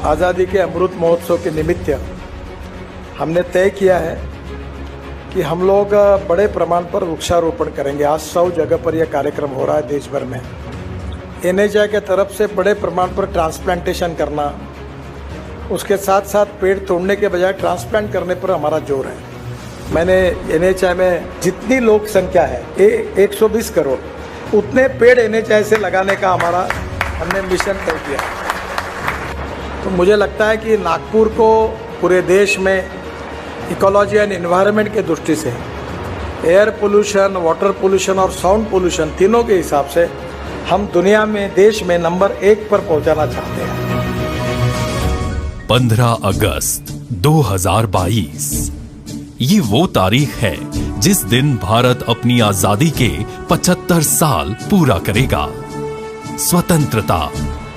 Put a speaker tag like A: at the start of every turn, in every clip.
A: आज़ादी के अमृत महोत्सव के निमित्त हमने तय किया है कि हम लोग बड़े प्रमाण पर वृक्षारोपण करेंगे। आज 100 जगह पर यह कार्यक्रम हो रहा है देश भर में। NHI के तरफ से बड़े प्रमाण पर ट्रांसप्लांटेशन करना, उसके साथ साथ पेड़ तोड़ने के बजाय ट्रांसप्लांट करने पर हमारा जोर है। मैंने NHI में जितनी लोक संख्या है 120 करोड़, उतने पेड़ NHI से लगाने का हमने मिशन तय किया। तो मुझे लगता है कि नागपुर को पूरे देश में इकोलॉजी एंड एनवायरनमेंट के दृष्टि से एयर पोल्यूशन, वाटर पोल्यूशन और साउंड पोल्यूशन तीनों के हिसाब से हम दुनिया में, देश में नंबर 1 पर पहुंचाना चाहते हैं।
B: 15 अगस्त 2022 ये वो तारीख है जिस दिन भारत अपनी आजादी के 75 साल पूरा करेगा। स्वतंत्रता,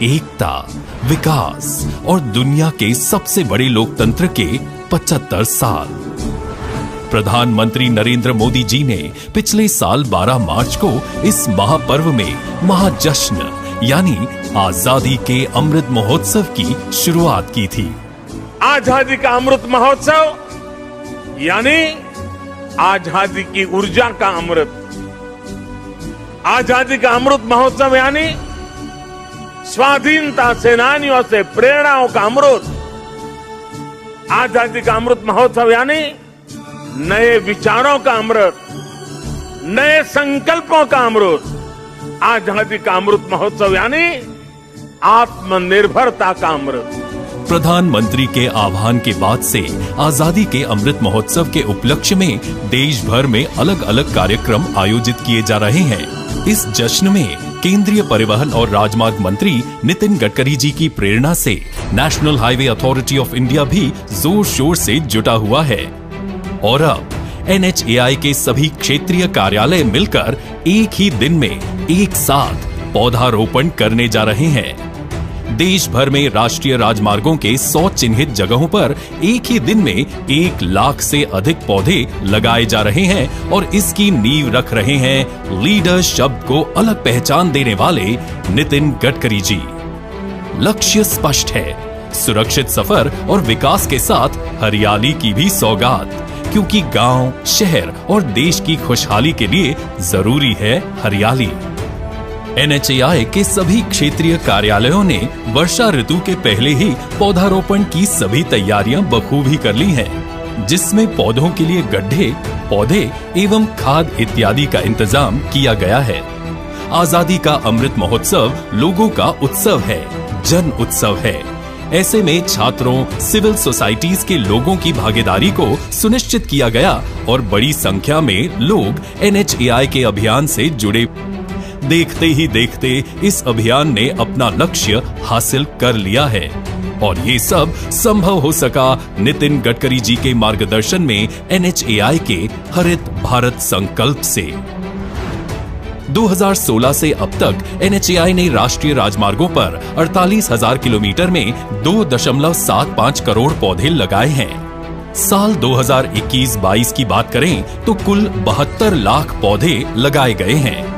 B: एकता, विकास और दुनिया के सबसे बड़े लोकतंत्र के 75 साल। प्रधानमंत्री नरेंद्र मोदी जी ने पिछले साल 12 मार्च को इस महापर्व में महाजश्न यानी आजादी के अमृत महोत्सव की शुरुआत की थी।
C: आजादी का अमृत महोत्सव यानी आजादी की ऊर्जा का अमृत। आजादी का अमृत महोत्सव यानी स्वाधीनता सेनानियों से प्रेरणाओं का अमृत। आजादी का अमृत महोत्सव यानी नए विचारों का अमृत, नए संकल्पों का अमृत। आजादी का अमृत महोत्सव यानी आत्मनिर्भरता का अमृत।
B: प्रधानमंत्री के आह्वान के बाद से आजादी के अमृत महोत्सव के उपलक्ष्य में देश भर में अलग अलग कार्यक्रम आयोजित किए जा रहे हैं। इस जश्न में केंद्रीय परिवहन और राजमार्ग मंत्री नितिन गडकरी जी की प्रेरणा से national highway authority of India भी जोर शोर से जुटा हुआ है और अब NHAI के सभी क्षेत्रीय कार्यालय मिलकर एक ही दिन में एक साथ पौधारोपण करने जा रहे हैं। देश भर में राष्ट्रीय राजमार्गों के 100 चिन्हित जगहों पर एक ही दिन में 1 लाख से अधिक पौधे लगाए जा रहे हैं और इसकी नींव रख रहे हैं लीडर शब्द को अलग पहचान देने वाले नितिन गडकरी जी। लक्ष्य स्पष्ट है, सुरक्षित सफर और विकास के साथ हरियाली की भी सौगात, क्योंकि गांव, शहर और देश की खुशहाली के लिए जरूरी है हरियाली। NHAI के सभी क्षेत्रीय कार्यालयों ने वर्षा ऋतु के पहले ही पौधारोपण की सभी तैयारियां बखूबी कर ली हैं, जिसमें पौधों के लिए गड्ढे, पौधे एवं खाद इत्यादि का इंतजाम किया गया है। आजादी का अमृत महोत्सव लोगों का उत्सव है, जन उत्सव है। ऐसे में छात्रों, सिविल सोसाइटीज के लोगों की भागीदारी को सुनिश्चित किया गया और बड़ी संख्या में लोग NHAI के अभियान से जुड़े। देखते ही देखते इस अभियान ने अपना लक्ष्य हासिल कर लिया है और ये सब संभव हो सका नितिन गडकरी जी के मार्गदर्शन में NHAI के हरित भारत संकल्प से। 2016 से अब तक NHAI ने राष्ट्रीय राजमार्गों पर 48,000 किलोमीटर में 2.75 करोड़ पौधे लगाए हैं। साल 2021-22 की बात करें तो कुल 72 लाख पौधे लगाए गए हैं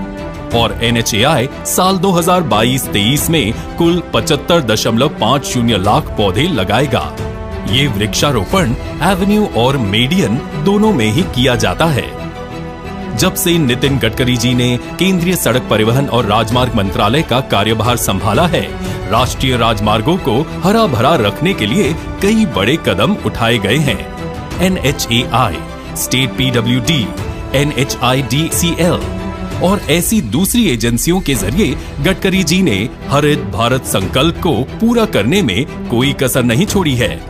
B: और NHAI साल 2022-23 में कुल 75.50 लाख पौधे लगाएगा। ये वृक्षारोपण एवेन्यू और मेडियन दोनों में ही किया जाता है। जब से नितिन गडकरी जी ने केंद्रीय सड़क परिवहन और राजमार्ग मंत्रालय का कार्यभार संभाला है, राष्ट्रीय राजमार्गों को हरा भरा रखने के लिए कई बड़े कदम उठाए गए हैं। NHAI, स्टेट PWD, NHIDCL और ऐसी दूसरी एजेंसियों के जरिए गडकरी जी ने हरित भारत संकल्प को पूरा करने में कोई कसर नहीं छोड़ी है।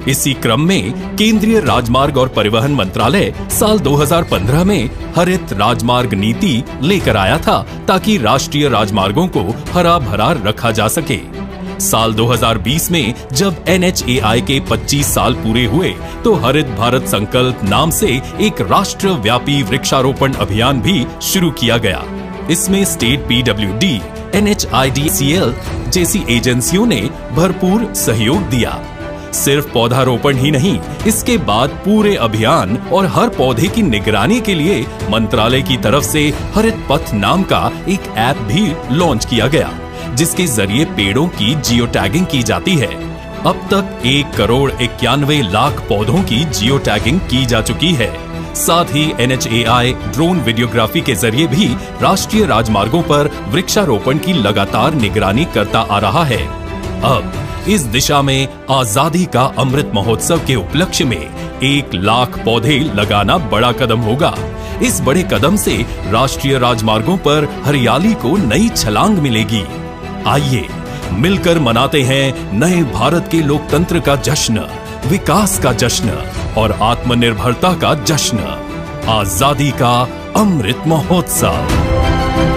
B: इसी क्रम में केंद्रीय राजमार्ग और परिवहन मंत्रालय साल 2015 में हरित राजमार्ग नीति लेकर आया था ताकि राष्ट्रीय राजमार्गों को हरा भरा रखा जा सके। साल 2020 में जब NHAI के 25 साल पूरे हुए तो हरित भारत संकल्प नाम से एक राष्ट्रव्यापी वृक्षारोपण अभियान भी शुरू किया गया। इसमें स्टेट PWD, NHIDCL जैसी एजेंसियों ने भरपूर सहयोग दिया। सिर्फ पौधारोपण ही नहीं, इसके बाद पूरे अभियान और हर पौधे की निगरानी के लिए मंत्रालय की तरफ से हरित पथ नाम का एक ऐप भी लॉन्च किया गया, जिसके जरिए पेड़ों की जियो टैगिंग की जाती है। अब तक 1,91,00,000 पौधों की जियो टैगिंग की जा चुकी है। साथ ही NHAI ड्रोन वीडियोग्राफी के जरिए भी राष्ट्रीय राजमार्गों पर वृक्षारोपण की लगातार निगरानी करता आ रहा है। अब इस दिशा में आजादी का अमृत महोत्सव के उपलक्ष्य में 1,00,000 पौधे लगाना बड़ा कदम होगा। इस बड़े कदम से राष्ट्रीय राजमार्गों पर हरियाली को नई छलांग मिलेगी। आइए मिलकर मनाते हैं नए भारत के लोकतंत्र का जश्न, विकास का जश्न और आत्मनिर्भरता का जश्न, आजादी का अमृत महोत्सव।